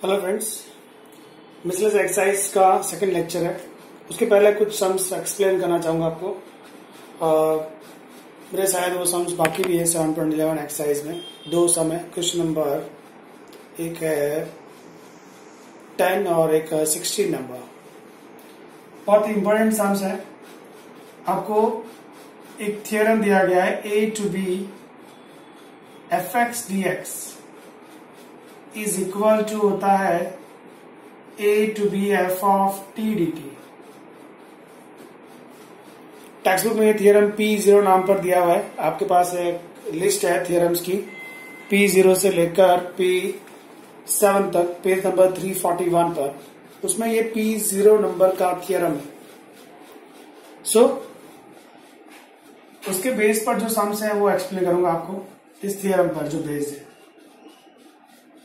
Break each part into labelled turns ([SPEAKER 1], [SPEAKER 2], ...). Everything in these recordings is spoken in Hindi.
[SPEAKER 1] हेलो फ्रेंड्स, मिसलेस एक्सरसाइज का सेकंड लेक्चर है। उसके पहले कुछ सम्स एक्सप्लेन करना चाहूंगा आपको। मेरे शायद वो सम्स बाकी भी है 7.11 एक्सरसाइज में। दो सम है, क्वेश्चन नंबर एक है 10 और एक 16 नंबर। बहुत इंपॉर्टेंट सम्स है। आपको एक थियरम दिया गया है a to b fx dx is equal to होता है a to b f of t dt। Text book में ये थियरम P0 नाम पर दिया हुआ है। आपके पास एक लिस्ट है थियरम्स की P0 से लेकर P7 तक, पेज नंबर 341 पर। उसमें ये P0 नंबर का थियरम है। उसके बेस पर जो सम्स है वो एक्सप्लेन करूंगा आपको इस थियरम पर जो बेस है।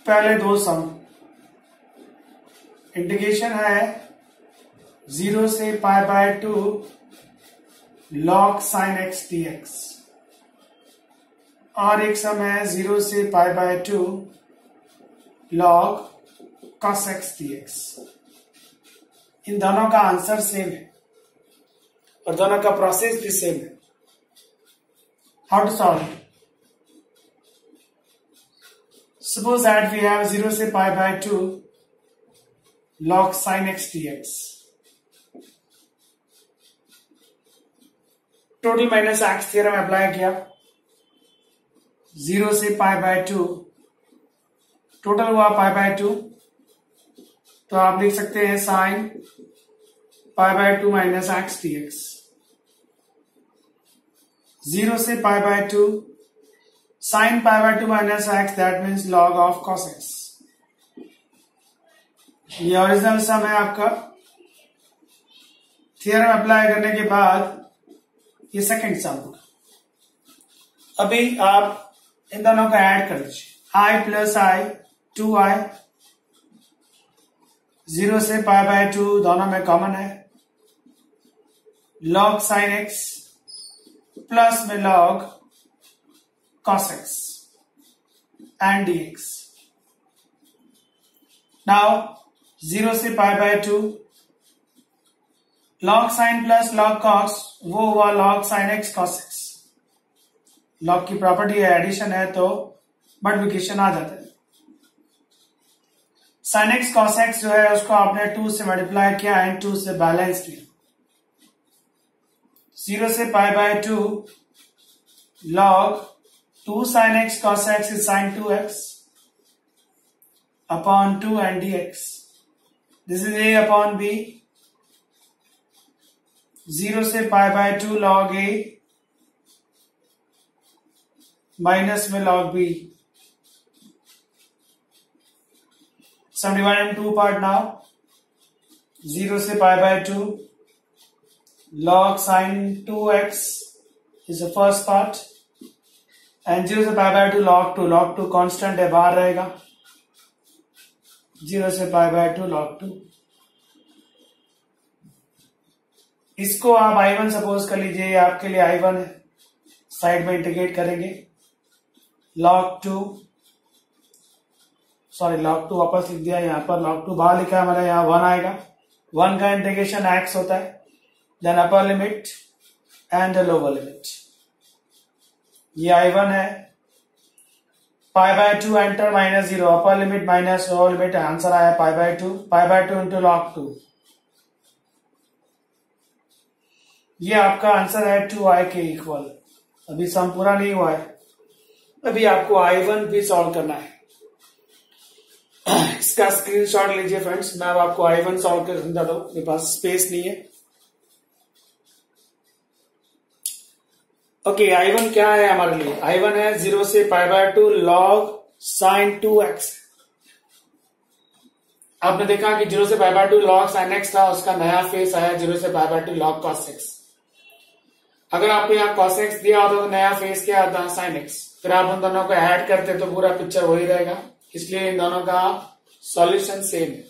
[SPEAKER 1] पहले दो सम, इंटीग्रेशन है 0 से π/2 log sin x dx और एक सम है 0 से π/2 log cos x dx। इन दोनों का आंसर सेम है और दोनों का प्रोसेस भी सेम है। How to solve? Suppose that we have 0 से π/2 log sin x dx, total minus x theorem apply किया। 0 से π/2 टोटल हुआ π/2, तो आप लिख सकते हैं sin π/2 माइनस एक्स dx। 0 से π/2 sin π/2 minus x, that means log of cos x। ये ओरिजिनल सम है आपका। थियरम अप्लाई करने के बाद ये सेकंड सम होगा। अभी आप इन दोनों का ऐड कर दीजिए। i प्लस i 2i, 0 से π/2 दोनों में कॉमन है। log sin x प्लस में log cos x and dx। Now 0 से π/2 log sin plus log cos, वो हुआ log sin x cos x। log की प्रॉपर्टी है, एडिशन है तो मल्टीप्लिकेशन आ जाता है। sin x cos x जो है उसको आपने 2 से मल्टीप्लाई किया एंड 2 से बैलेंस किया। 0 से π/2 log 2 sin x cos x is sin 2x upon 2 and dx. This is a upon b। 0 से π/2 log a minus में log b। Sum divided in two part now। 0 से π/2 log sin 2x is the first part and 0 से π/2 log 2 कांस्टेंट है, बाहर रहेगा। 0 से π/2 log 2। इसको आप I1 सपोज कर लीजिए, ये आपके लिए I1 है। साइड में इंटीग्रेट करेंगे। log 2 वापस लिख दिया यहाँ पर। log 2 बाहर लिखा है हमारा, यहाँ 1 आएगा। 1 का इंटीग्रेशन x होता है, then upper limit and lower limit. ये I1 है। π/2 into -0, upper limit minus lower limit, answer आया π/2 इंटू log 2। ये आपका आंसर है 2i के इक्वल। अभी सम पूरा नहीं हुआ है, अभी आपको I1 भी सॉल्व करना है। इसका स्क्रीनशॉट लीजिए फ्रेंड्स, मैं अब आपको I1 सॉल्व कर समझाता हूं, मेरे पास स्पेस नहीं है। ओके, I1 क्या है हमारे लिए? I1 है 0 से π/2 log sin 2x। आपने देखा कि 0 से π/2 log sin x था, उसका नया फेस आया 0 से π/2 log cos x। अगर आपको यहाँ cos x दिया होता तो नया फेस क्या आता? sin x। फिर आप उन दोनों को ऐड करते तो पूरा पिक्चर वही रहेगा। इसलिए इन दोनों का सॉल्यूशन सेम है।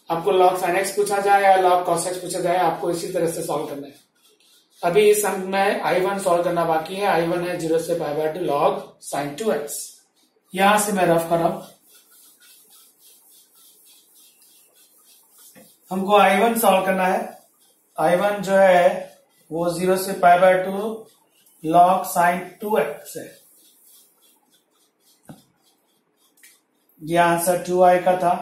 [SPEAKER 1] आपको log sin x पूछा जाए या log cos x पूछा जाए, आपको इसी तरह से सॉल्व करना है। अभी इस सम में I1 सॉल्व करना बाकी है। I1 है 0 से π/2 log sin 2x। यहां से मैं रफ कर रहा हूं। हमको I1 सॉल्व करना है। I1 जो है वो 0 से π/2 log sin 2x है। ये आंसर 2i का था।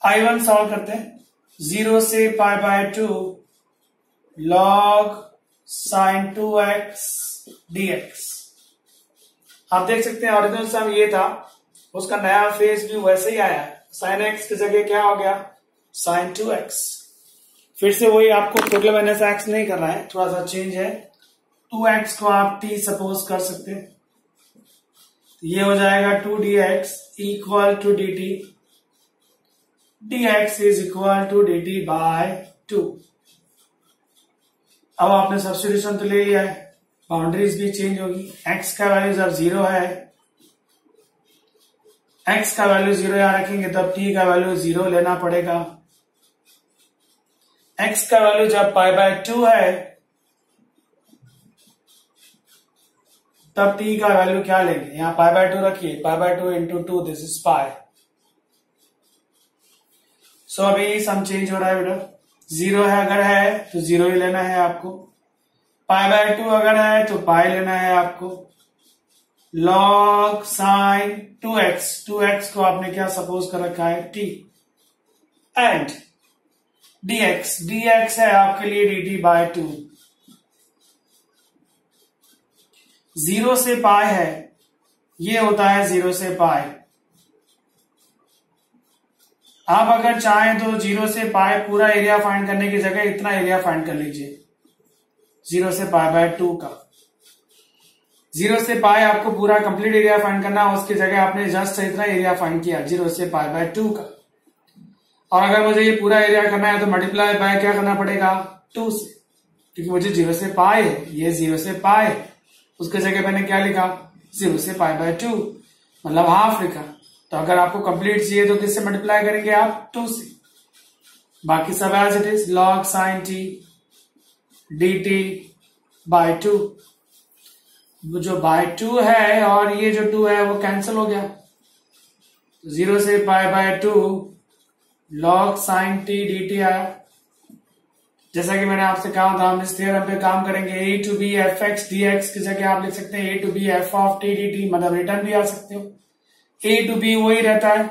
[SPEAKER 1] I1 सॉल्व करते हैं। 0 से π/2 log sin 2x dx। आप देख सकते हैं ओरिजिनल सम ये था, उसका नया फेस भी वैसे ही आया। sin x की जगह क्या हो गया, sin 2x। फिर से वही, आपको टोटल माइनस x नहीं करना है, थोड़ा सा चेंज है। 2x को आप t सपोज कर सकते हैं। ये हो जाएगा 2dx equal to dt। dx is equal to dt by 2। अब आपने सब्स्टिट्यूशन तो ले लिया है, बाउंड्रीज भी चेंज होगी। x का वैल्यू जब 0 है, x का वैल्यू 0 यहां रखेंगे तब t का वैल्यू 0 लेना पड़ेगा। x का वैल्यू जब π/2 है तब t का वैल्यू क्या लेंगे, यहां π/2 रखिए, π/2 इंटू 2 दिस इज पाई। सो अभी सम चेंज हो रहा है बेटा। 0 है अगर है तो 0 ही लेना है आपको, π/2 अगर है तो पाई लेना है आपको। log sin 2x, 2x को आपने क्या सपोज कर रखा है, t। एंड dx, dx है आपके लिए dt बाय 2। 0 से पाई है, ये होता है 0 से पाई। आप अगर चाहें तो 0 से पाई पूरा एरिया फाइंड करने की जगह इतना एरिया फाइंड कर लीजिए, 0 से π/2 का। 0 से पाई आपको पूरा कंप्लीट एरिया फाइंड करना, उसकी जगह आपने जस्ट इतना एरिया फाइंड किया 0 से π/2 का। और अगर मुझे ये पूरा एरिया करना है तो मल्टीप्लाई बाय क्या करना पड़ेगा, 2 से, क्योंकि मुझे 0 से पाई है, ये 0 से पाई है, उसकी जगह मैंने क्या लिखा, 0 से π/2 मतलब हाफ लिखा। तो अगर आपको कंप्लीट चाहिए तो किससे मल्टीप्लाई करेंगे आप, 2 से। बाकी सब as it is, log sin t dt by 2। जो बाय 2 है और ये जो 2 है वो कैंसिल हो गया। 0 से π/2 log sin t dt आया। जैसा कि मैंने आपसे कहा था, हम इस थ्योरम पे काम करेंगे। a to b fx dx की जगह आप लिख सकते हैं a to b f of t dt, मतलब रिटर्न भी आ सकते हो। a to b वही रहता है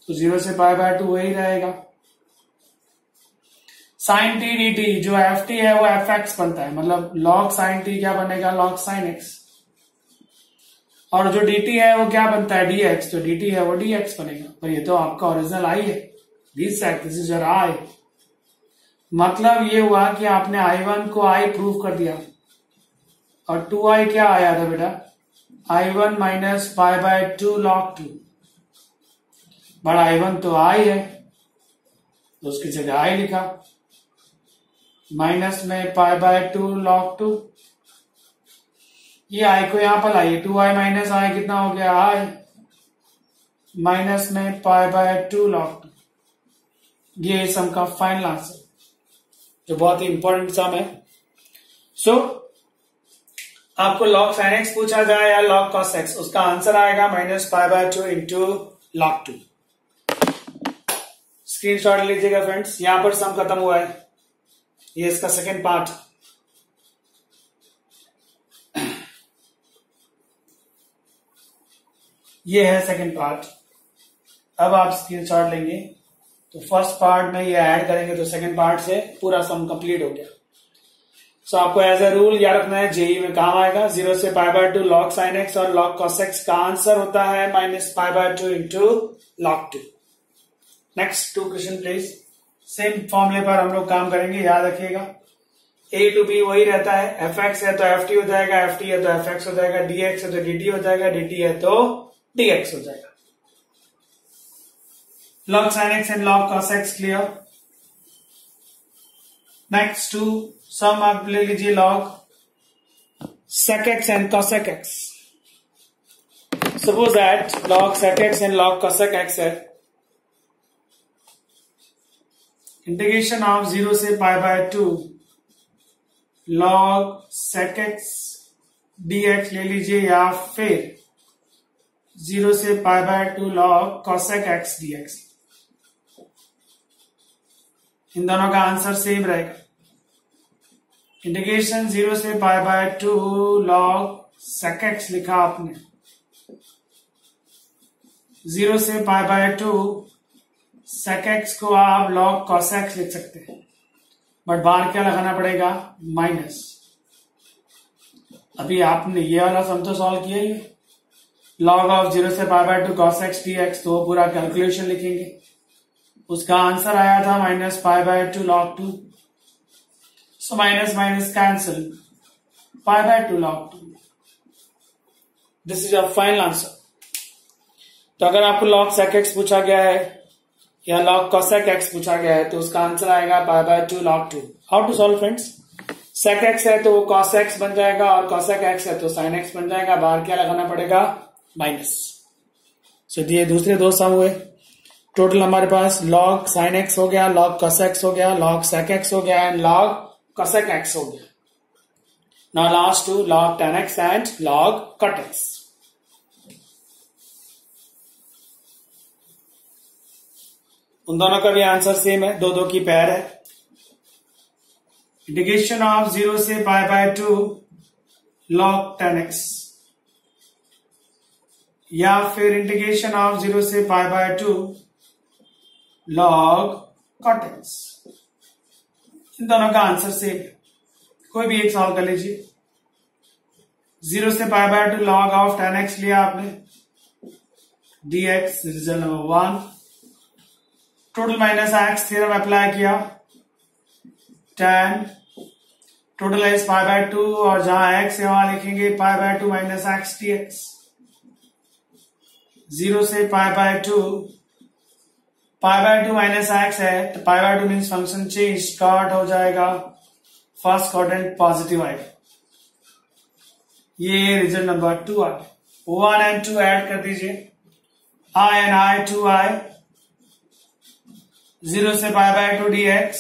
[SPEAKER 1] तो 0 से π/2 वही रहेगा। sin t dt जो ft है वो fx बनता है, मतलब log sin t क्या बनेगा, log sin x। और जो dt है वो क्या बनता है, dx, तो dt है वो dx बनेगा। पर ये तो आपका ओरिजिनल i है, दिस इज योर i। मतलब ये हुआ कि आपने I1 को I प्रूव कर दिया और 2i क्या आया था बेटा, I1 minus π/2 log 2। But I1 तो I है तो उसकी जगह I लिखा, माइनस में π/2 log 2। ये I को यहां पर लाइए, 2i माइनस I कितना हो गया, I माइनस में π/2 log 2। ये सम का फाइनल आंसर जो बहुत ही इंपॉर्टेंट सम है। सो आपको log sin x पूछा जाए या log cos x, उसका आंसर आएगा माइनस π/2 इंटू log 2। स्क्रीनशॉट लीजिएगा फ्रेंड्स। यहां पर सम खत्म हुआ है, ये इसका सेकेंड पार्ट। ये है सेकेंड पार्ट। अब आप स्क्रीनशॉट लेंगे तो फर्स्ट पार्ट में ये ऐड करेंगे तो सेकेंड पार्ट से पूरा सम कंप्लीट हो गया। सो आपको एज ए रूल याद रखना है, जेई में काम आएगा। 0 से π/2 log sin x और log cos x का आंसर होता है minus π/2 into log 2। Next 2 question please. Same फॉर्मूले पर हम लोग काम करेंगे, याद रखिएगा। a to b वही रहता है, fx है तो ft हो जाएगा, ft है तो fx हो जाएगा, dx है तो dt हो जाएगा, dt है तो dx हो जाएगा। log sin x and log cos x clear. Next 2 सम आप ले लीजिए, log sec x and cosec x। Suppose that log sec x and log cosec x है, इंटीग्रेशन ऑफ 0 से π/2 log sec x dx ले लीजिए, या फिर 0 से π/2 log cosec x dx। इन दोनों का आंसर सेम रहेगा। इंटीग्रेशन 0 से π/2 log sec x लिखा आपने, 0 से π/2 sec x को आप log cos x लिख सकते हैं, बट बाहर क्या लगाना पड़ेगा, माइनस। अभी आपने ये वाला सम तो सॉल्व किया ही, log ऑफ 0 से π/2 cos x dx, तो पूरा कैलकुलेशन लिखेंगे। उसका आंसर आया था -π/2 log 2, so minus minus cancel, π/2 log 2। This is your final answer. तो अगर आपको log sec x पूछा गया है या log cosec x पूछा गया है तो उसका आंसर आएगा π/2 log 2। How to solve friends, sec x है तो cos x बन जाएगा और cosec x है तो sin x बन जाएगा, बाहर क्या लगाना पड़ेगा, माइनस। सो ये दूसरे दो सम हुए। टोटल हमारे पास log sin x हो गया, log cos x हो गया, log sec x हो गया एंड log cosec x हो गया। Now last two log tan x and log cot x। उन दोनों का भी आंसर सेम है, दो दो की पेयर है। इंटीग्रेशन ऑफ 0 से π/2 log tan x या फिर इंटीग्रेशन ऑफ 0 से π/2 log cot x, इन दोनों का आंसर सेम है, कोई भी एक सॉल्व कर लीजिए। 0 से π/2 log ऑफ tan x लिया आपने, dx result number 1, total minus x theorem apply किया, tan टोटल है π/2 और जहां x है वहां लिखेंगे π/2 माइनस x dx। 0 से π/2 माइनस x है तो π/2 मीन्स फंक्शन चेंज, कॉट हो जाएगा, फर्स्ट क्वाड्रेंट पॉजिटिव आएगा। ये रिजल्ट नंबर 2 आ गया। 1 एंड 2 ऐड कर दीजिए, I एंड I 2i, 0 से π/2 dx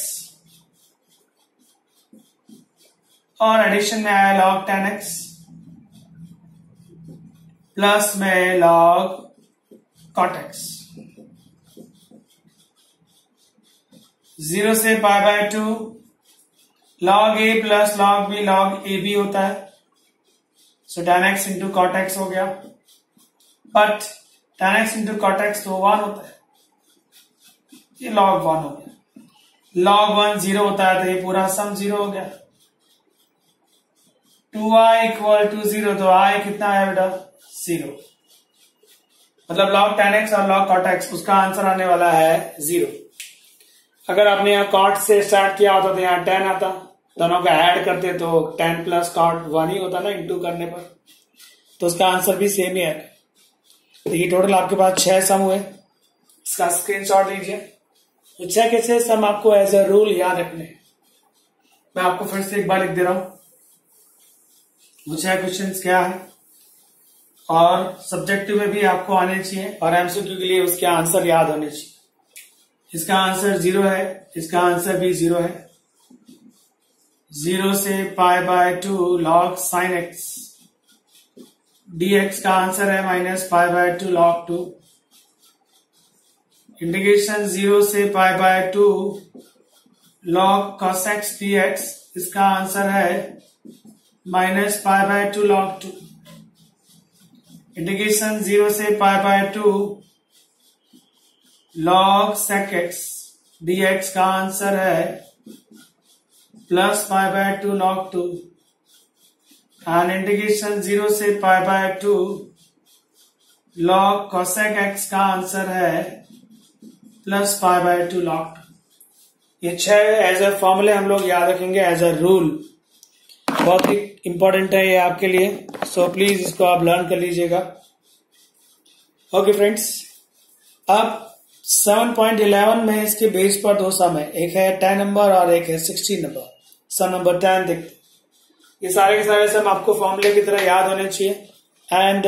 [SPEAKER 1] और एडिशन में आया log tan x प्लस में log cot x। 0 से π/2 log a plus log b, log a b होता है, सो tan x into cot x हो गया, but tan x into cot x तो 1 होता है, ये log 1 हो गया। log 1 0 होता है तो ये पूरा सम 0 हो गया। 2i इक्वल टू 0, तो i कितना है बेटा, 0, मतलब log tan x और log cot x उसका आंसर आने वाला है 0। अगर आपने यहाँ cot से स्टार्ट किया होता तो यहाँ tan आता, दोनों का ऐड करते तो tan प्लस cot 1 ही होता ना इंटू करने पर, तो उसका आंसर भी सेम ही है। तो ये टोटल आपके पास 6 सम हुए, इसका स्क्रीनशॉट लीजिए। तो 6 के 6 सम आपको एज अ रूल याद रखने हैं। मैं आपको फिर से एक बार लिख दे रहा हूं, वो 6 क्वेश्चन क्या है और सब्जेक्टिव में भी आपको आने चाहिए और एमसीक्यू के लिए उसके आंसर याद होने चाहिए। इसका आंसर 0 है, इसका आंसर भी 0 है। 0 से π/2 log sin x dx का आंसर है -π/2 log 2। इंटीग्रेशन 0 से π/2 log cos x dx, इसका आंसर है -π/2 log 2। इंटीग्रेशन 0 से π/2 log sec x dx का आंसर है +π/2 log 2 एंड इंटीग्रेशन 0 से π/2 log cosec x का आंसर है +π/2 log 2। ये 6 एज अ फॉर्मूले हम लोग याद रखेंगे एज अ रूल, बहुत ही इंपॉर्टेंट है ये आपके लिए, सो प्लीज इसको आप लर्न कर लीजिएगा। ओके फ्रेंड्स, अब 7.11 में इसके बेस पर 2 सम है, एक है 10 नंबर और एक है 16 नंबर। सम नंबर 10 देखते, ये सारे के सारे सम आपको फॉर्मूले की तरह याद होने चाहिए एंड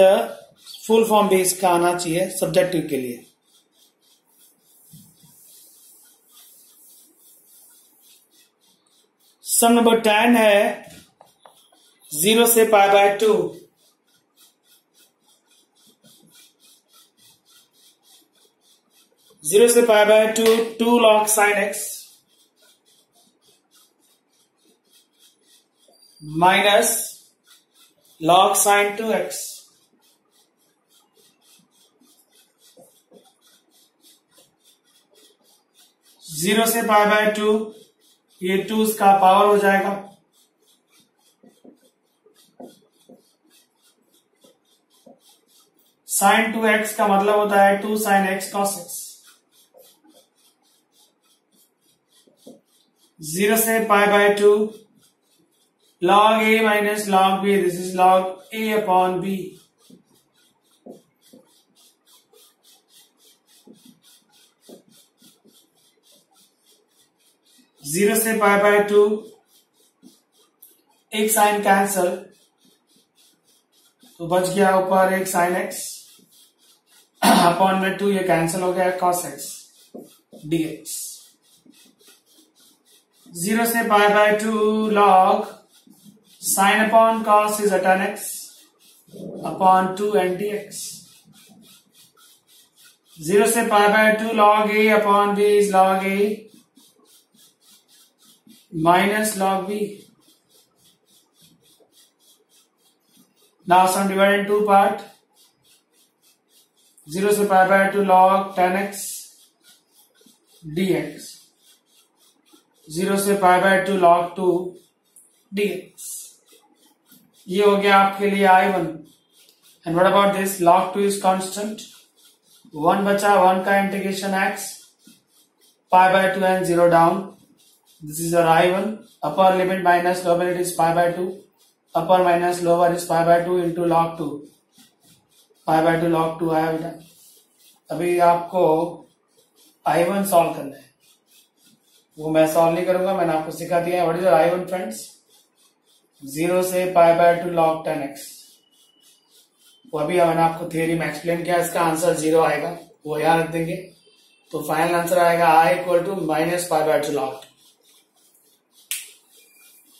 [SPEAKER 1] फुल फॉर्म भी इसका आना चाहिए सब्जेक्टिव के लिए। सम नंबर 10 है 0 से π/2 0 से π/2 2 log sin x minus log sin 2x, zero से पाई बाय टू, ये 2 का पावर हो जाएगा, sin 2x का मतलब होता है 2 sin x cos x, zero से pi by two, log a minus log b, this is log a upon b, zero से पाई बाय टू, एक साइन कैंसल तो बच गया ऊपर एक साइन एक्स अपॉन में 2, ये कैंसिल हो गया cos x dx, जीरो से pi by two log sin upon cos is a tan x upon 2 and dx, zero से pi by two log a upon b is log a minus log b. Now sum divided in two part. 0 से pi by two log tan x dx, 0 से pi by two log 2 dx. ये हो गया आपके लिए I1. And what about this? log 2 is constant. 1 बचा, 1 का integration x, pi by 2 and 0 down. This is your I1. Upper limit minus lower limit is pi by 2. Upper minus lower is pi by 2 into log 2. Pi by 2 log 2 आया बेटा. अभी आपको I1 सॉल्व करना है, वो मैं सॉल्व नहीं करूंगा, मैंने आपको सिखा दिया है. What is your I1 friends? 0 से pi by 2 log 10x. वो अभी मैंने आपको थियरी में एक्सप्लेन किया, इसका आंसर 0 आएगा, वो याद रख देंगे. तो फाइनल आंसर आएगा I equal to minus pi by 2 log 2.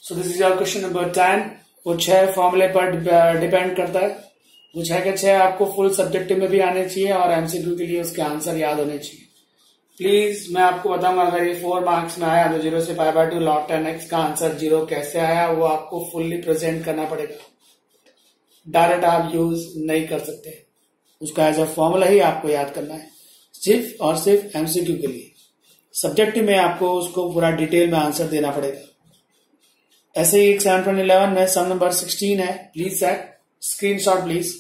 [SPEAKER 1] So this is your question number 10. वो 6 फॉर्मूले पर डिपेंड करता है. वो 6 के 6 आपको फुल सब्जेक्टिव में भी आने चाहिए और एमसीक्यू के लिए उसके आंसर याद होने चाहिए. प्लीज मैं आपको बताऊंगा, अगर ये 4 मार्क्स में आया तो 0 से पाई बाय 2 log 10x का आंसर 0 कैसे आया, वो आपको फुल्ली प्रेजेंट करना पड़ेगा. डायरेक्ट आप यूज नहीं कर सकते, उसका एज अ फॉर्मूला ही आपको याद करना है, सिर्फ और सिर्फ एमसीक्यू के लिए. सब्जेक्टिव में आपको उसको पूरा डिटेल में आंसर देना पड़ेगा. ऐसे ही 7.11 में सम नंबर 16 है. Please set screenshot please.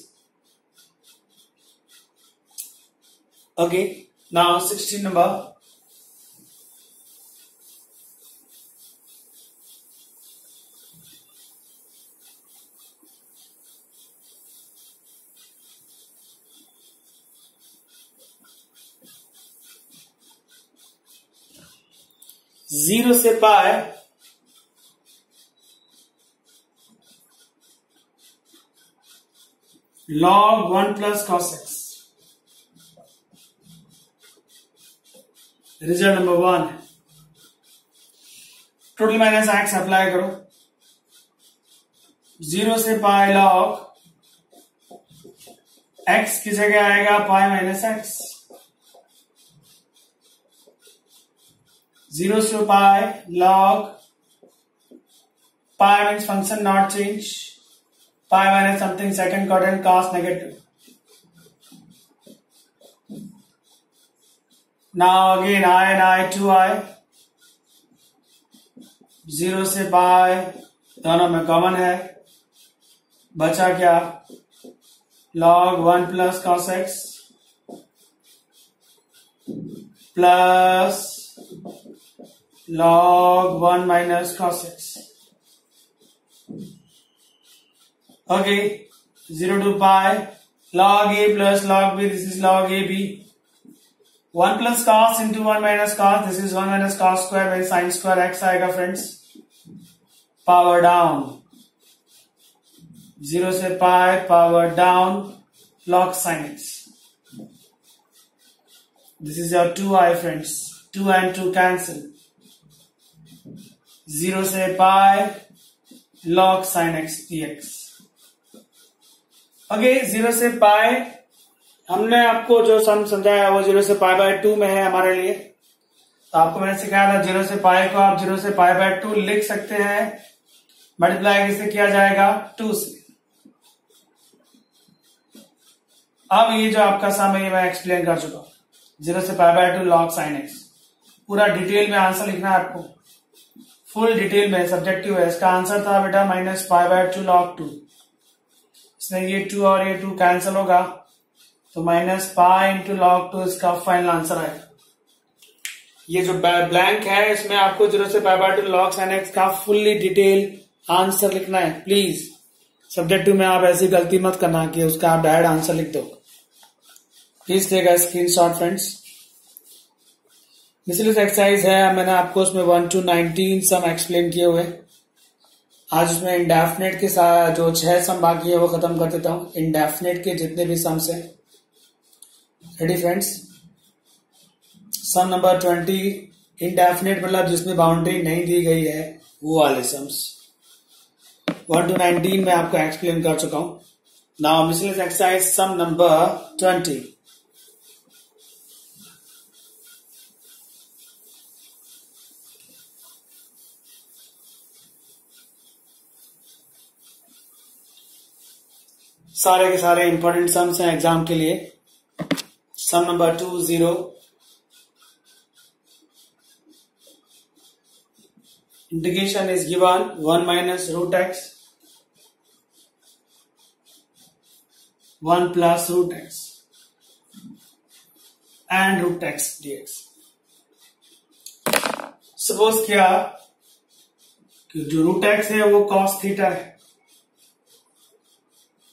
[SPEAKER 1] Okay, now 16 number. Zero से पाई log 1 plus cos x. Result number 1. Total minus x apply करो. 0 से पाई log x की जगह आएगा पाई माइनस एक्स. 0 से पाई log pi means function not change, pi minus something second quadrant cos negative. Now again I and I 2i. 0 से pi दोनों में कॉमन है, बचा क्या? log 1 plus cos x plus log 1 minus cos x. Okay, 0 to pi log a plus log b, this is log ab. 1 plus cos into 1 minus cos, this is 1 minus cos square by sin square x आएगा फ्रेंड्स. पावर डाउन, 0 से pi power down log sin x. This is your 2i friends. 2 and 2 cancel. 0 से pi log sin x dx. Okay, 0 से पाई हमने आपको जो सम समझाया वो 0 से पाई बाय 2 में है हमारे लिए. तो आपको मैंने सिखाया था 0 से पाई को आप 0 से पाई बाय 2 लिख सकते हैं. मल्टीप्लाई किससे किया जाएगा, 2 से। अब ये जो आपका सम है मैं एक्सप्लेन कर चुका हूं, 0 से π/2 log sin x। पूरा डिटेल में आंसर लिखना है आपको, फुल डिटेल में, सब्जेक्टिव है। इसका आंसर था बेटा -π/2 log 2। इसमें ये 2 और ये 2 कैंसिल होगा तो -π log 2 इसका फाइनल आंसर आएगा। ये जो ब्लैंक है इसमें आपको 0 से π/2 log sin x का फुल्ली डिटेल आंसर लिखना है। प्लीज सब्जेक्टिव में आप ऐसी गलती मत करना कि उसका आप डायरेक्ट आंसर लिख दो। Please take a screenshot friends. Miscellaneous exercise है, मैंने आपको उसमें 1 to 19 सम एक्सप्लेन किए हुए। आज उसमें इंडेफिनेट के साथ जो 6 सम बाकी है वो खत्म कर देता हूं, इंडेफिनेट के जितने भी सम्स हैं। रेडी फ्रेंड्स, सम नंबर 20 इंडेफिनेट मतलब जिसमें बाउंड्री नहीं दी गई है वो वाले सम्स। 1 to 19 में आपको एक्सप्लेन कर चुका हूं। Now miscellaneous exercise sum number 20। सारे के सारे इंपॉर्टेंट सम्स हैं एग्जाम के लिए। Some number 20, integration is given 1 minus root x 1 plus root x and root x dx। Suppose क्या कि जो रूट एक्स है वो cos थीटा है,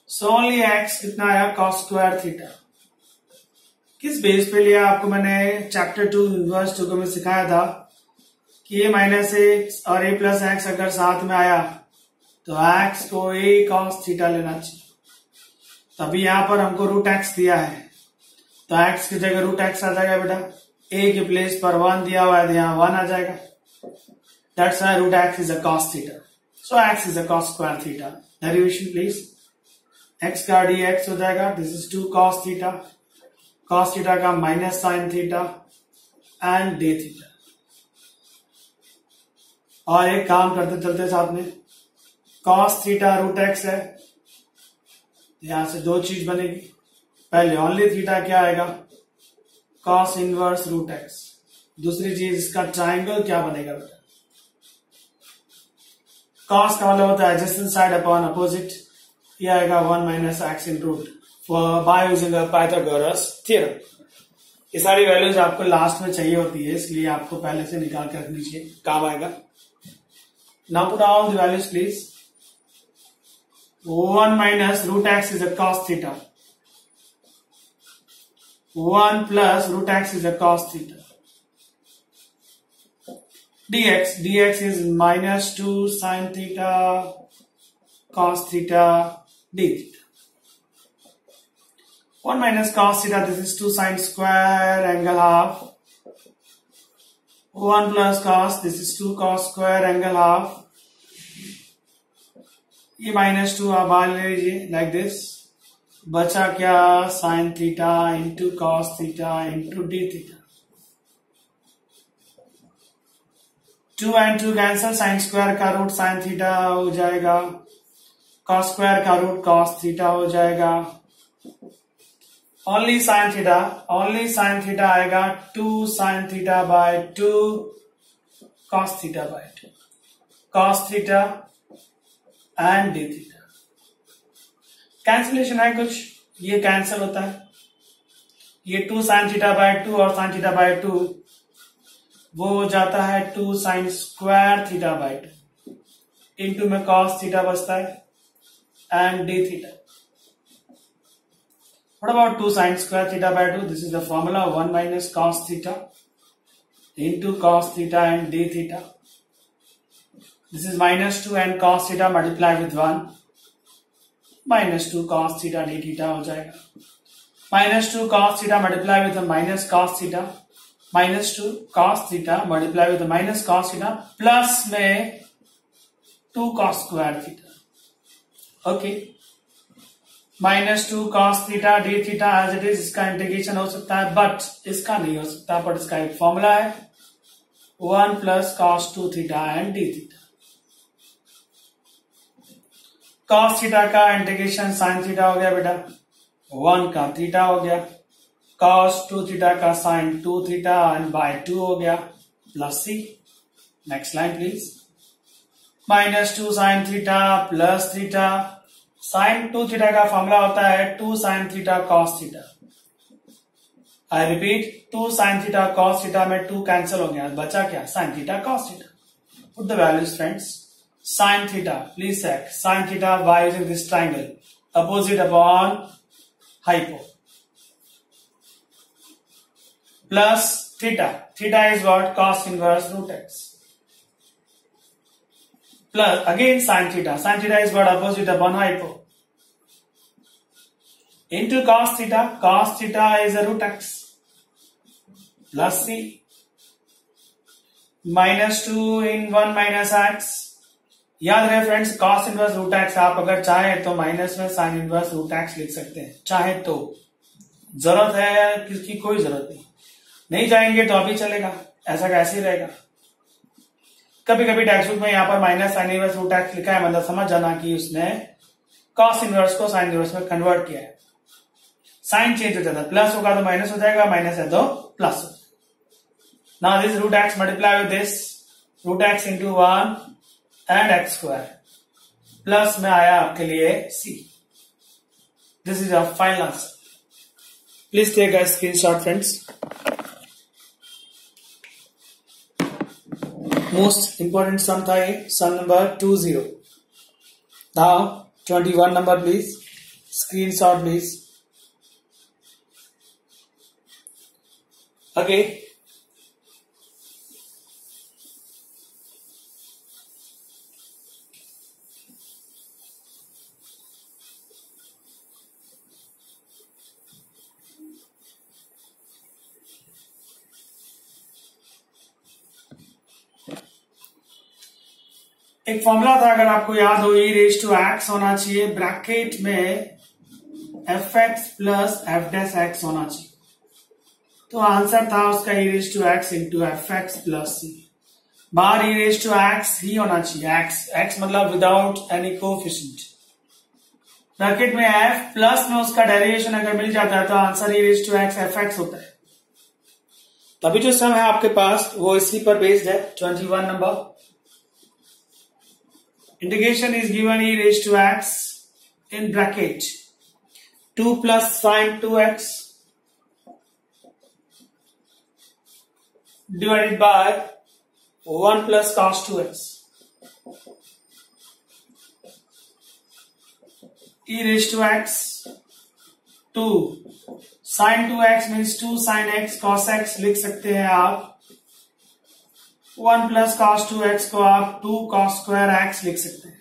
[SPEAKER 1] सो ओनली x कितना आया, cos स्क्वायर थीटा। किस बेस पे लिया आपको मैंने चैप्टर 2 इनवर्स 2 में सिखाया था कि a माइनस एक्स और a प्लस एक्स अगर साथ में आया तो x को a cos थीटा लेना चाहिए। तभी यहां पर हमको रूट एक्स दिया है तो x की जगह रूट एक्स आ जाएगा बेटा, a के प्लेस पर 1 दिया हुआ है तो यहाँ 1 आ जाएगा। That's why root x is a cos theta, so x is a cos square theta. Derivation please, x का dx हो जाएगा, this is 2 cos theta, cos theta का minus sine theta and d theta. और एक काम करते चलते साथ में, cos थीटा रूट एक्स है, यहां से दो चीज बनेगी। पहले ओनली थीटा क्या आएगा, cos इनवर्स रूट एक्स। दूसरी चीज इसका ट्राइंगल क्या बनेगा बेटा, cos का मतलब होता है एडजेसेंट साइड अपॉन अपोजिट, ये आएगा 1 minus x in root by using Pythagoras theorem. ये सारी वैल्यूज आपको लास्ट में चाहिए होती है, इसलिए आपको पहले से निकाल के रखनी चाहिए, काम आएगा। Now put all the values please. 1 minus root x is a cos theta, 1 plus root x is a cos theta, dx is minus 2 sin theta cos theta d theta। 1 minus cos theta, this is 2 sin square angle half, 1 plus cos, this is 2 cos square angle half, ये माइनस 2 आप मान लीजिए लाइक दिस, बचा क्या sine theta into cos theta into D theta. 2 and 2 cancel, sine square का रूट साइन थीटा हो जाएगा, कॉस स्क्वायर का रूट कॉस थीटा हो जाएगा। ओनली साइन थीटा आएगा 2 sine theta by 2 cos theta by 2, cos theta and D theta. Cancellation है कुछ, ये कैंसिल होता है, ये 2 साइन थीटा बाय 2 और साइन थीटा बाय 2 वो हो जाता है 2 sine square theta by 2, into में कॉस थीटा बचता है and D theta. What about 2 sin square theta by 2? This is the formula, 1 minus cos theta into cos theta and d theta. This is minus 2 and cos theta multiply with 1. Minus 2 cos theta d theta हो जाएगा। Minus 2 cos theta multiply with the minus cos theta. Minus 2 cos theta multiply with the minus cos theta plus में 2 cos square theta. Okay. Minus 2 cos theta d theta as it is, इसका इंटीग्रेशन हो सकता है बट इसका नहीं हो सकता, बट इसका एक फॉर्मूला है 1 plus cos 2 theta and D theta. cos theta का इंटीग्रेशन sin थीटा हो गया बेटा, 1 का थीटा हो गया, cos 2 थीटा का sin 2 थीटा एंड बाय 2 हो गया plus C. Next line please, -2 sin theta plus theta, sin 2 theta का फॉर्मूला होता है 2 sin theta cos theta. I repeat, 2 sin theta cos theta में 2 कैंसिल हो गया, बचा क्या, sin theta cos theta. Put the values friends, sin theta, please check, sin theta by using this triangle, opposite upon hypo, plus theta, theta is what, cos inverse root x, plus again sin theta is what, opposite upon hypo, into cos theta is a root x, plus c, -2 in 1 minus x। याद रहे friends, cos inverse root x आप अगर चाहे तो माइनस में sin इनवर्स रूट एक्स लिख सकते हैं, चाहे तो। जरूरत है किसकी, कोई जरूरत नहीं जाएंगे तो अभी चलेगा, ऐसा कैसे ही रहेगा। कभी कभी टेक्स्ट बुक में यहाँ पर minus sin inverse root x लिखा है, मतलब समझ जाना कि उसने cos इनवर्स को sin इनवर्स में कन्वर्ट किया है। साइन चेंज हो जाता है, प्लस होगा तो माइनस हो जाएगा, माइनस है तो plus. Now this root x multiply with this root x into 1 and x square plus में आया आपके लिए c। This is our final answer. Please take a screenshot friends. Most important sum था ये, sum number 20। Now 21 number please, screenshot please. Okay. एक फॉर्मूला था, अगर आपको याद हो, e रेज टू एक्स होना चाहिए, ब्रैकेट में f x plus f dash x होना चाहिए। तो आंसर था उसका e raise to x into f x plus c. बाहर e रेज टू एक्स ही होना चाहिए, एक्स मतलब विदाउट एनी कोफिशिएंट। ब्रैकेट में एफ प्लस में उसका डेरिवेशन अगर मिल जाता है तो answer e raise to x f x होता है। तभी जो सम है आपके पास वो इसी पर बेस्ड है, 21 number. Integration is given e raised to x in bracket 2 plus sin 2x divided by 1 plus cos 2x. E raised to x 2 sin 2x means 2 sin x cos x लिख सकते हैं आप, 1 प्लस cos 2x को आप 2 cos स्क्वायर x लिख सकते हैं।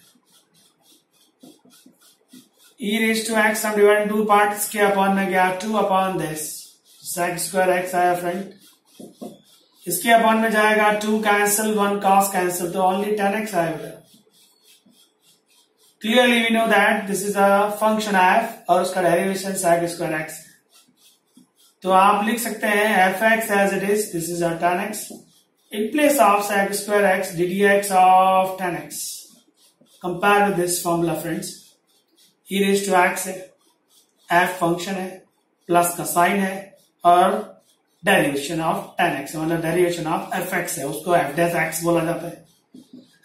[SPEAKER 1] e रेज टू x हम डिवाइड 2 पार्ट्स के अपॉन में गया 2 upon this sec square x आया फ्रेंड, इसके अपॉन में जाएगा 2 कैंसिल 1 cos कैंसिल, तो ओनली 10x आएगा। Clearly we know that this is a function f और उसका डेरिवेशन sec स्क्वायर x है, तो आप लिख सकते हैं f(x) as it is, this is our tan x, in place of sec square x ddx of tan x. Compare with this formula friends, e raised to x है, f फंक्शन है, प्लस का साइन है और डेरिवेशन ऑफ tan x मतलब डेरिवेशन ऑफ fx है, उसको f dash x बोला जाता है।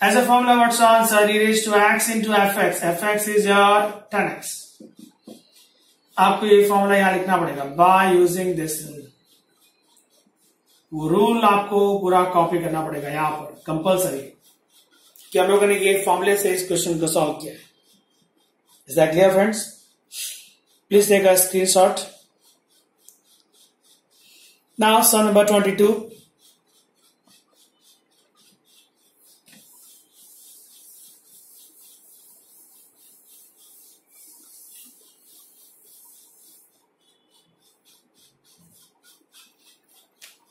[SPEAKER 1] As a formula what's the answer, e raised to x into fx is your tan x। आपको ये फॉर्मूला यहां लिखना पड़ेगा बाय यूजिंग दिस रूल, वो रूल आपको पूरा कॉपी करना पड़ेगा यहां पर कंपलसरी, कि हम लोगों ने ये फॉर्मूले से इस क्वेश्चन को सॉल्व किया है। Is that clear friends? Please take a screenshot. Now sum number 22।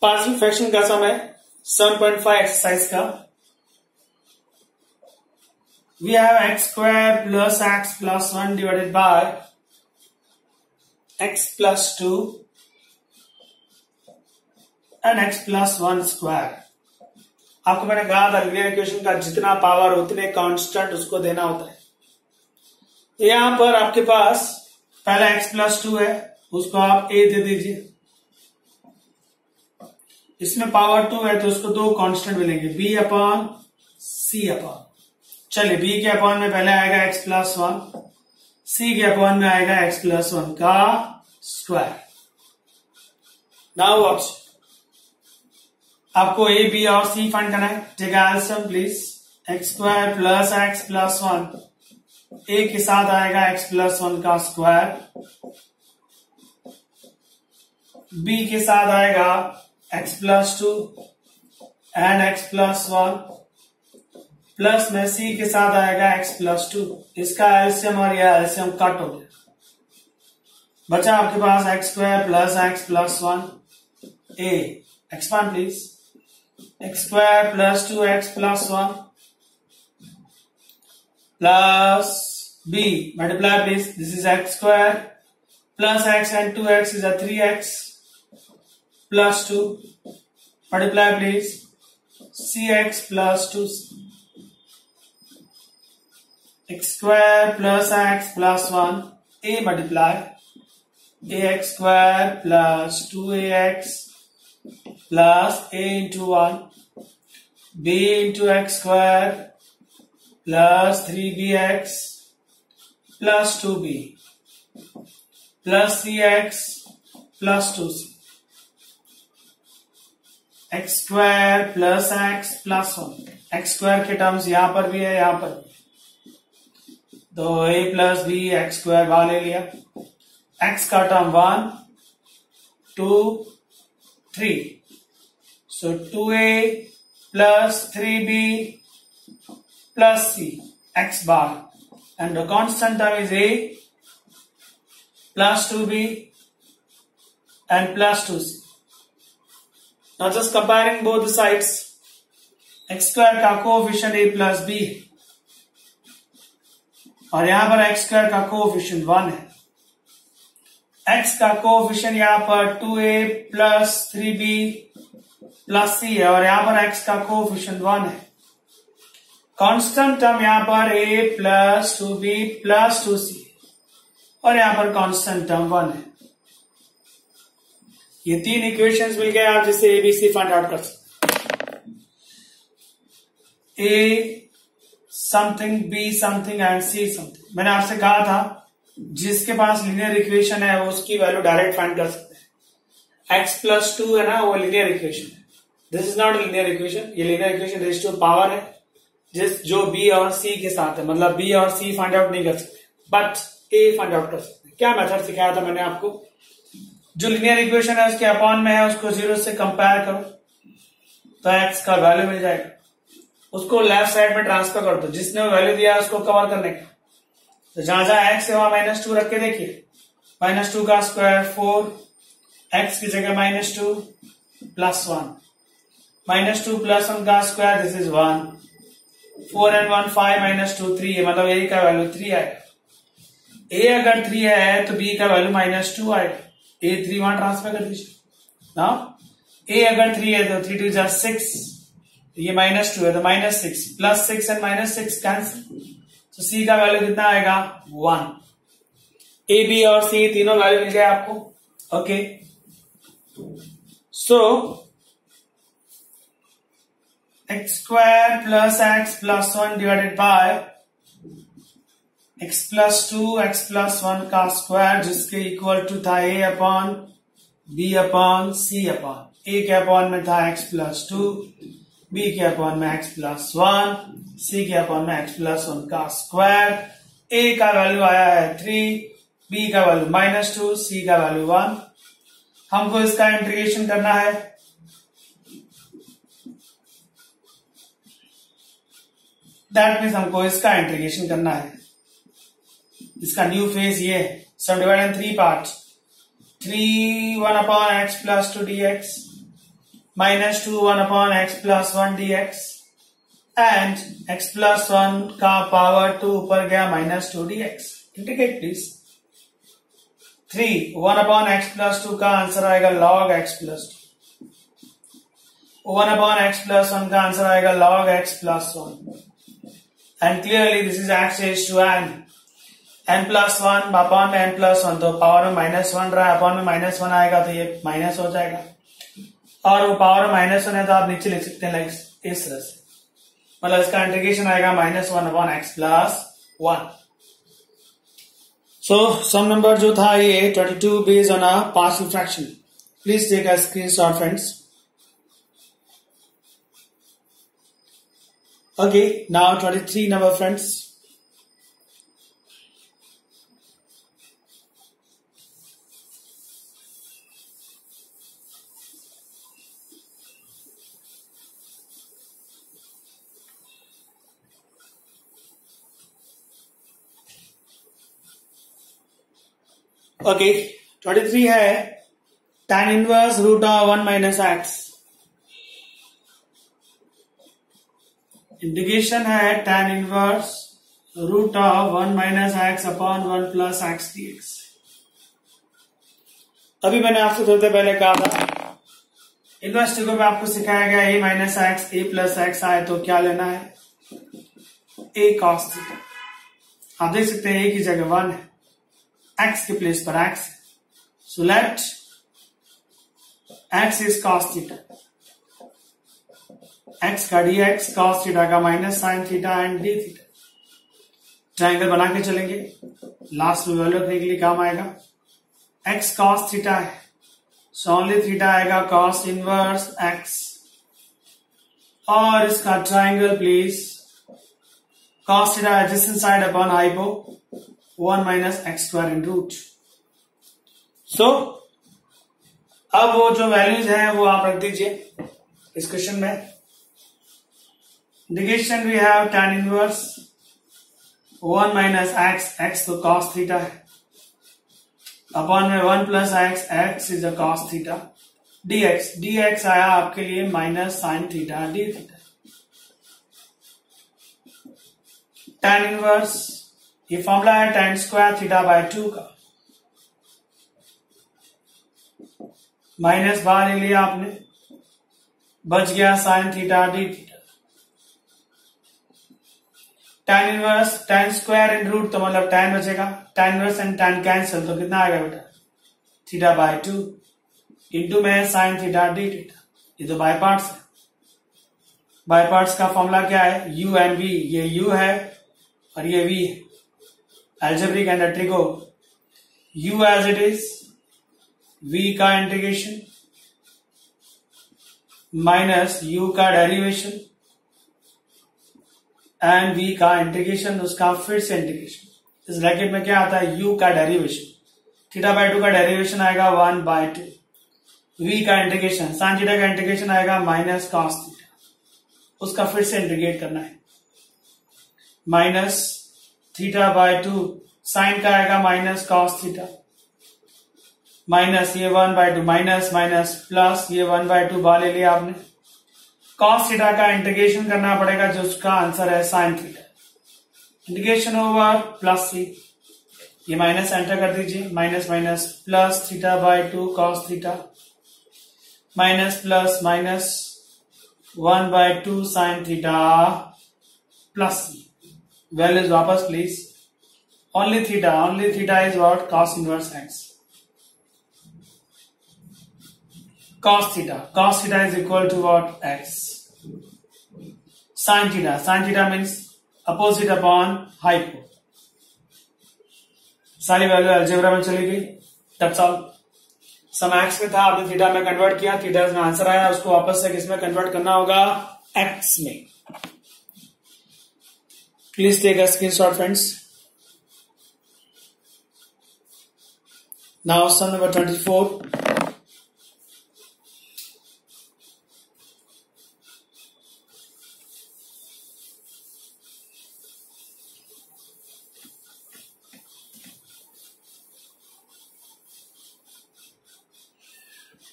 [SPEAKER 1] Partial fraction का सम है 7.5 एक्सरसाइज का। We have x square plus x plus 1 divided by x plus 2 and x plus 1 square. आपको मैंने कहा था लिनियर इक्वेशन का जितना पावर उतने कांस्टेंट उसको देना होता है। तो यहां पर आपके पास पहला x+2 है, उसको आप a दे दीजिए। इसमें पावर 2 है तो उसको दो कांस्टेंट मिलेंगे, b अपॉन c अपॉन। चलिए b के अपॉन में पहले आएगा x+1, c के अपॉन में आएगा x+1 का स्क्वायर। नाउ वॉच, आपको a, b और c फाइंड करना है। Take LCM please. x² plus x+1, a के साथ आएगा x+1 का स्क्वायर, b के साथ आएगा x+2 एंड x+1, प्लस में c के साथ आएगा x+2। इसका एलसीएम और यह एलसीएम कट हो गया, बचा आपके पास x² plus x+1 a। Expand please. x² plus 2x+1 plus b, multiply please, this is x² plus x and 2x is a 3x plus 2, multiply please, cx plus 2c, x² plus x plus 1, a multiply ax² plus 2ax plus a into 1, b into x² plus 3bx plus 2b plus cx plus 2c, x² plus x plus 1, x² के टर्म्स यहां पर भी है, यहां पर भी, तो a plus b x² बाहर ले लिया। x का term 1 2 3, so 2a plus 3b plus c x bar, and the constant term is a plus 2b and plus 2c. Now just comparing both the sides, x² का कोएफिशिएंट a plus b है और यहां पर x² का कोएफिशिएंट 1 है, x का कोएफिशिएंट यहां पर 2a plus 3b plus c है और यहां पर x का कोएफिशिएंट 1 है। कांस्टेंट टर्म यहां पर a plus 2b plus 2c और यहां पर कांस्टेंट टर्म 1 है। ये तीन इक्वेशंस मिल गए, आप जिससे एबीसी फाइंड आउट कर सकते हैं। a something, b something and c something. मैंने आपसे कहा था जिसके पास लीनियर इक्वेशन है वो उसकी वैल्यू डायरेक्ट फाइंड कर सकते हैं। x+2 है ना, वो लीनियर इक्वेशन है। This is not linear equation, ये लीनियर इक्वेशन रेशियो पावर है जो b और c के साथ है, मतलब b और c फाइंड आउट नहीं कर सकते बट a फाइंड आउट कर सकते हैं। क्या मेथड सिखाया था मैंने आपको? जो लीनियर इक्वेशन है उसके अपॉन में है, उसको 0 से कंपेयर करो तो x का वैल्यू मिल जाएगा, उसको लेफ्ट साइड में ट्रांसफर कर दो, जिसने वो वैल्यू दिया है उसको कवर करने का। तो जहां जहां x है वहां -2 रख के देखिए, -2 का स्क्वायर 4, x की जगह -2 प्लस 1, -2 प्लस 1 का स्क्वायर दिस इज 1, 4 and 1 5 -2 3 है, मतलब a का वैल्यू 3 आएगा। a अगर 3 है तो b का वैल्यू -2 आएगा, a 3 वहां ट्रांसफर कर दीजिए ना। a अगर 3 है तो 3 2 जा 6, ये -2 है तो -6 प्लस 6 एंड -6 कैंसिल, तो c का वैल्यू कितना आएगा 1। a b और c तीनों वैल्यू मिल गए आपको। Okay, so x² plus x plus 1 divided by x+2 x+1 का स्क्वायर, जिसके इक्वल टू था a upon b upon c upon, a के अपॉन में था x+2, b के अपॉन में x+1, c के अपॉन में x+1 का स्क्वायर। a का वैल्यू आया है 3, b का वैल्यू -2, c का वैल्यू 1। हमको इसका इंटीग्रेशन करना है, दैट मीन्स हमको इसका इंटीग्रेशन करना है। इसका न्यू फेज ये है, सब divide in 3 parts, 3 1 upon x+2 dx, -2 1 upon x+1 dx and x+1 का पावर 2 ऊपर गया -2 dx। Integrate please. 3 1 upon x+2 का आंसर आएगा log x+2, 1 अपॉन x+1 का आंसर आएगा log x+1, and clearly this is x raised to n, n+1 upon में n+1, तो पावर में -1 रहा है, अपॉन में -1 आएगा तो ये माइनस हो जाएगा, और वो पावर में -1 है तो आप नीचे लिख सकते हैं लाइक इस तरह से, मतलब इसका इंटीग्रेशन आएगा -1/x+1। सो सम नंबर जो था ये 22 based on a partial fraction. Please take a screenshot friends. Okay, now 23 number friends। Okay, 23 है tan इनवर्स √1 - x। इंटीग्रेशन है tan inverse √1 - x upon 1 + x dx। अभी मैंने आपसे थोड़ी देर पहले कहा था इनवर्स ट्रिगो में आपको सिखाया गया a - x a + x आए तो क्या लेना है, a cos थीटा। आप देख सकते हैं a की जगह 1 है, x के प्लेस पर x, so let x is cos theta, x का dx cos थीटा का minus sin theta and d theta. Triangle बना के चलेंगे, लास्ट में वैल्यू रखने के लिए काम आएगा। x cos थीटा है, सो ओनली थीटा आएगा cos इनवर्स x, और इसका triangle please cos theta adjacent side upon hypo 1 - x² in root. सो अब वो जो वैल्यूज हैं वो आप रख दीजिए इस क्वेश्चन में। Integration we have tan inverse 1 - x, x तो cos थीटा है, अपॉन में 1 + x, x is a cos theta, dx आया आपके लिए minus sin theta d theta. tan inverse ये फॉर्मूला है tan² θ/2 का, माइनस बाहर ले लिया आपने, बच गया sin theta d theta. tan inverse tan² इन रूट, तो मतलब tan बचेगा, tan inverse and tan cancel, तो कितना आएगा बेटा θ/2 इंटू में sin थीटा d थीटा। ये तो बाय पार्ट्स है, बाय पार्ट्स का फॉर्मूला क्या है, u एंड v, ये u है और ये v है। Algebraic and trigo, u as it is, v का इंटीग्रेशन माइनस u का डेरिवेशन एंड v का इंटीग्रेशन, उसका फिर से इंटीग्रेशन। इस ब्रैकेट में क्या आता है, u का डेरिवेशन, θ/2 का डेरिवेशन आएगा 1/2, v का इंटीग्रेशन sin थीटा का इंटीग्रेशन आएगा माइनस cos थीटा, उसका फिर से इंटीग्रेट करना है, माइनस θ/2 साइन का आएगा माइनस cos थीटा, माइनस ये 1/2 माइनस माइनस प्लस ये 1/2 बाहर ले लिया आपने, cos थीटा का इंटीग्रेशन करना पड़ेगा जो उसका आंसर है sin theta, integration over plus c, ये माइनस एंटर कर दीजिए, minus minus plus θ/2 cos theta, minus plus minus 1/2 sin theta plus c। Values वापस please, only theta is what, cos inverse x, cos theta is equal to what, x, sin theta means opposite upon hypo। सारी वैल्यू अलजेब्रा में चली गई, दैट्स ऑल। सम x में था, आपने थीटा में कन्वर्ट किया, थीटा में आंसर आया, उसको वापस से किसमें कन्वर्ट करना होगा, x में। Please take a screenshot friends. Now sum number 24।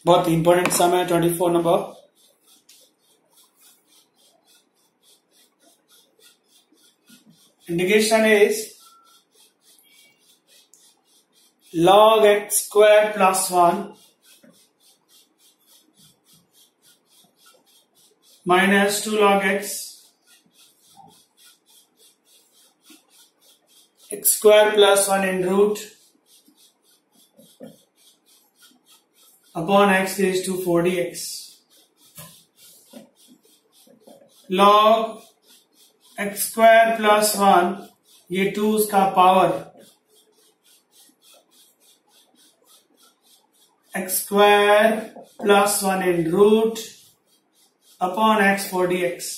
[SPEAKER 1] बहुत इंपॉर्टेंट सम है 24 number. Integration is log x² plus 1 minus 2 log x x square plus 1 in root upon x raised to 4dx. Log x square plus 1, ये 2 उसका power, x square plus 1 in root upon x 4dx.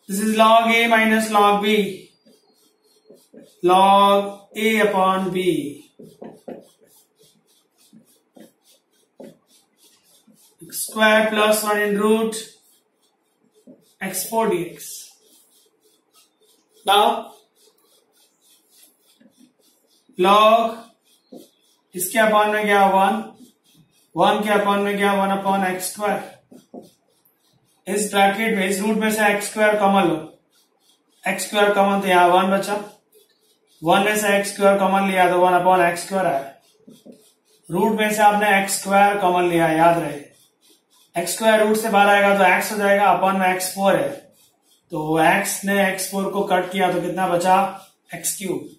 [SPEAKER 1] This is log a minus log b. Log a upon b. X square plus 1 in root x 4 dx. Now log इसके अपॉन में क्या 1 के अपॉन में क्या 1 अपॉन एक्स स्क्वायर. इस ब्रैकेट में इस रूट में से एक्स स्क्वायर कॉमन लो, एक्स स्क्वायर कॉमन तो यहाँ 1 बचा, 1 में से एक्स स्क्वायर कॉमन लिया तो 1 अपॉन एक्स स्क्वायर आया. रूट में से आपने एक्स स्क्वायर कॉमन लिया, याद रहे एक्स स्क्वायर रूट से बाहर आएगा तो एक्स हो जाएगा, अपॉन में एक्स 4 है तो एक्स ने एक्स 4 को कट किया तो कितना बचा एक्स क्यूब.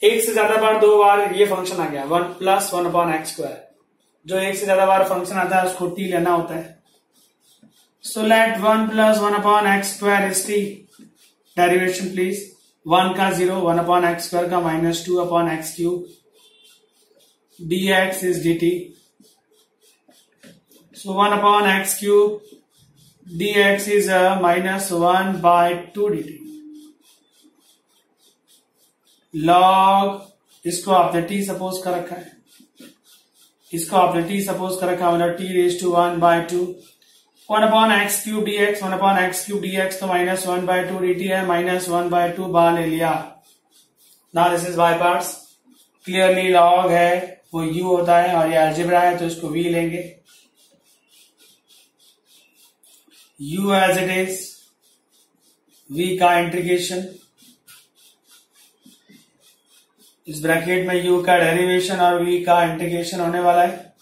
[SPEAKER 1] एक से ज्यादा बार 2 बार ये फंक्शन आ गया 1 प्लस 1 अपॉन एक्स स्क्वायर. जो एक से ज्यादा बार फंक्शन आता है उसको टी लेना होता है. So let 1 plus 1 upon x square is T. Derivation please. 1 का 0, 1 अपॉन एक्स स्क्वायर का minus 2 upon x cube. D x is D T. So 1 upon x cube dx is minus 1 by 2 dt. log इसको आपने t सपोज कर रखा है, इसको आपने t सपोज कर रखा है, मतलब t raise to 1 by 2. 1 upon x cube dx, 1 upon x cube dx तो माइनस 1 by 2 dt है, माइनस 1 by 2 बाहर ले लिया. Now this is by parts. Clearly log है वो u होता है और ये अलजेब्रा है तो इसको v लेंगे. u as it is, v का इंटीग्रेशन, इस ब्रैकेट में u का डेरिवेशन और v का इंटीग्रेशन होने वाला है.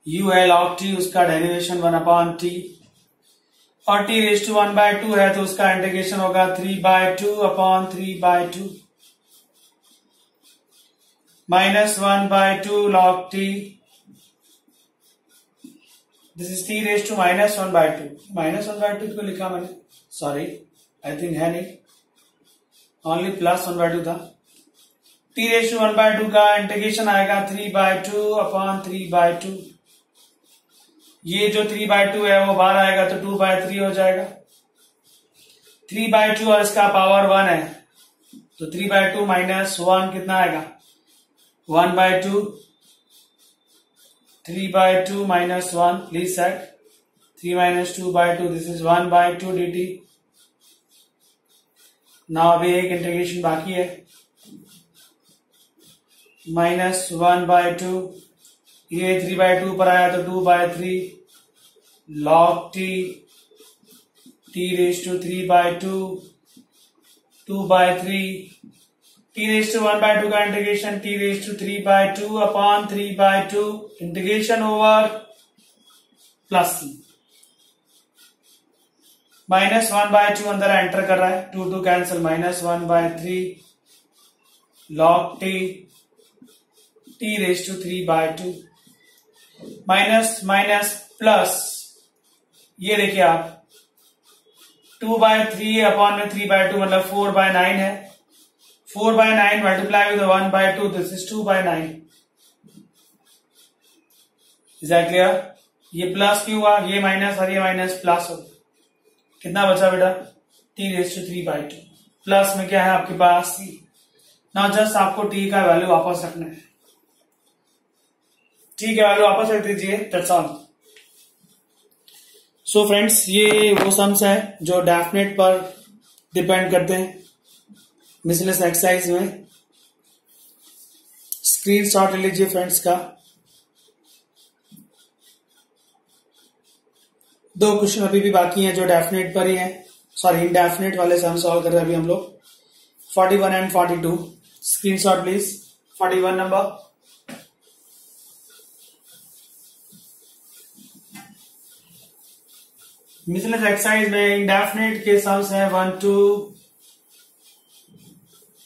[SPEAKER 1] u है log t, उसका डेरिवेशन 1 अपॉन t और t रेज टू 1 by 2 है तो उसका इंटीग्रेशन होगा 3 by 2 upon 3 by 2 minus 1 by 2 log t. This is t raise to minus 1 by 2. Minus 1 by 2 को लिखा मैंने, सॉरी आई थिंक है नहीं, ओनली प्लस 1 by 2 था. t रेज टू 1 by 2 का इंटीग्रेशन आएगा 3 by 2 अपॉन 3 by 2. ये जो 3 by 2 है वो बाहर आएगा तो 2 by 3 हो जाएगा. 3 by 2 और इसका पावर 1 है तो 3 by 2 माइनस 1 कितना आएगा 1 by 2. 3 by 2 minus 1, please set. 3 minus 2 by 2, this is 1 by 2 dt. Now अभी एक इंटीग्रेशन बाकी है, माइनस 1 by 2, ये 3 by 2 पर आया तो 2 by 3 log t, t raised to 3 by 2, 2 by 3, t raised to 1 by 2 का integration t raised to 3 by 2 upon 3 by 2 integration over plus c. Minus 1 by 2 अंदर एंटर कर रहा है, 2 cancel, minus 1 by 3 log t, t raised to 3 by 2 minus minus plus. ये देखिए आप 2 by 3 अपॉन में 3 by 2 मतलब 4 by 9 है. 4 by 9 multiply with 1 by 2, this is 2 by 9. Is that clear? ये प्लस क्यों हुआ, ये माइनस और ये माइनस प्लस हो, कितना बचा बेटा t raise to 3 by 2. Plus में क्या है आपके पास c. ना जस्ट आपको t का वैल्यू वापस रखना है, t का वैल्यू वापस रख दीजिए, दैट्स ऑल. सो फ्रेंड्स ये वो सम्स है जो डेफिनेट पर डिपेंड करते हैं. मिसलेस एक्सरसाइज में स्क्रीनशॉट ले लीजिए फ्रेंड्स का. 2 क्वेश्चन अभी भी बाकी हैं जो डेफिनेट पर ही हैं, सॉरी इंडेफिनेट वाले से हम सॉल्व कर रहे हैं अभी हम लोग. 41 and 42 screenshot please. 41 number, miscellaneous exercise में इंडेफिनेट के सम्स हैं 1 2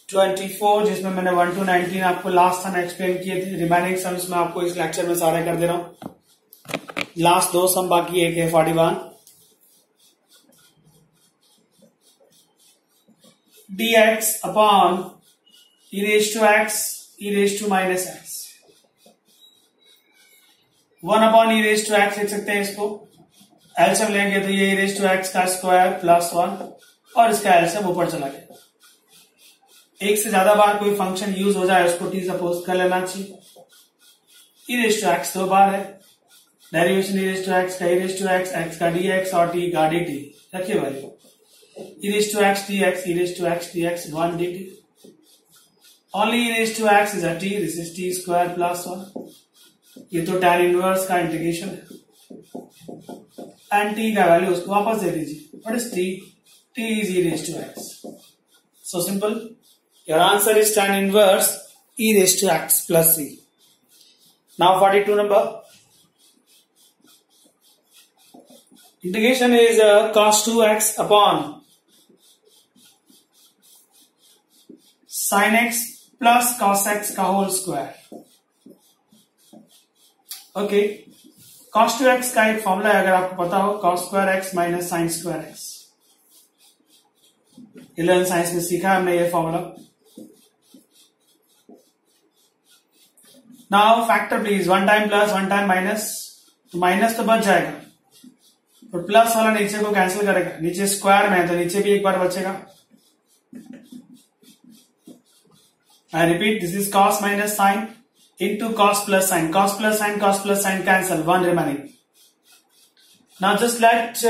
[SPEAKER 1] 24, जिसमें मैंने 1 to 19 आपको लास्ट सम एक्सप्लेन किए थे। रिमेनिंग सम्स मैं आपको इस लेक्चर में सारे कर दे रहा हूं। लास्ट 2 सम बाकी, एक है 41 dx upon e raised to x e raised to minus x। 1 upon e raised to x लिख सकते हैं इसको, एलसीएम लेंगे तो ये e raised to x का स्क्वायर प्लस 1 और इसका एलसीएम ऊपर चला गया। एक से ज्यादा बार कोई फंक्शन यूज हो जाए उसको t सपोज कर लेना चाहिए। e raised to x 2 बार है, derivation e raised to x का e raised to x का dx और t का dt रखिए value. e raised to x dx e raised to x dx 1 dt। only e raised to x is a t, this is t square plus 1। ये तो tan इनवर्स का इंटीग्रेशन है, एंड t का वैल्यू उसको वापस दे दीजिए। What is t? t is e raised to x। so simple, your answer is tan inverse e raised to x plus c। now 42 number, integration is cos 2x upon sin x plus cos x का whole square. Okay, cos 2x का एक फॉर्मूला है, अगर आपको पता हो, cos square x minus sine square x। 11th science में सीखा हमने ये formula. Now factor please, 1 time plus 1 time minus, तो माइनस तो बच जाएगा, और प्लस वाला नीचे को कैंसिल करेगा, नीचे स्क्वायर में है तो नीचे भी एक बार बचेगा। I repeat, this is cos minus sin into cos plus sin, cos plus sin cancel, 1 remaining। now just let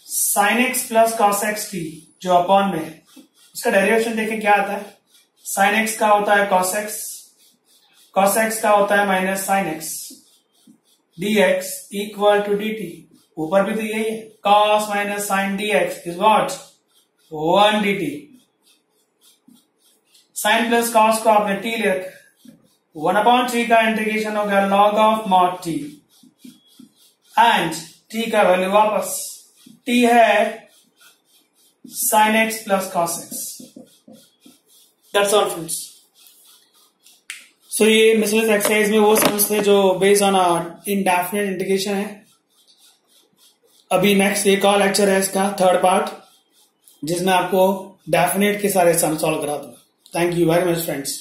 [SPEAKER 1] sin x plus cos x t जो अपॉन में है, उसका डेरिवेशन देखें क्या आता है। sin x का होता है cos x का होता है minus sin x, dx equal to dt। ऊपर भी तो यही है, cos minus sin dx is what? 1 dt। Sine plus cos को आपने t ले रखा, 1 अपॉन t का इंटीग्रेशन हो गया log of mod t, and t का वैल्यू वापस, t है sin x plus cos x। That's all friends. So ये मिसलेनियस एक्सरसाइज में वो सम्स थे जो बेस्ड ऑन इंडेफिनिट इंटीग्रेशन है। अभी नेक्स्ट एक और लेक्चर है इसका थर्ड पार्ट, जिसमें आपको डेफिनेट के सारे सम सॉल्व करा दूंगा। Thank you very much, friends.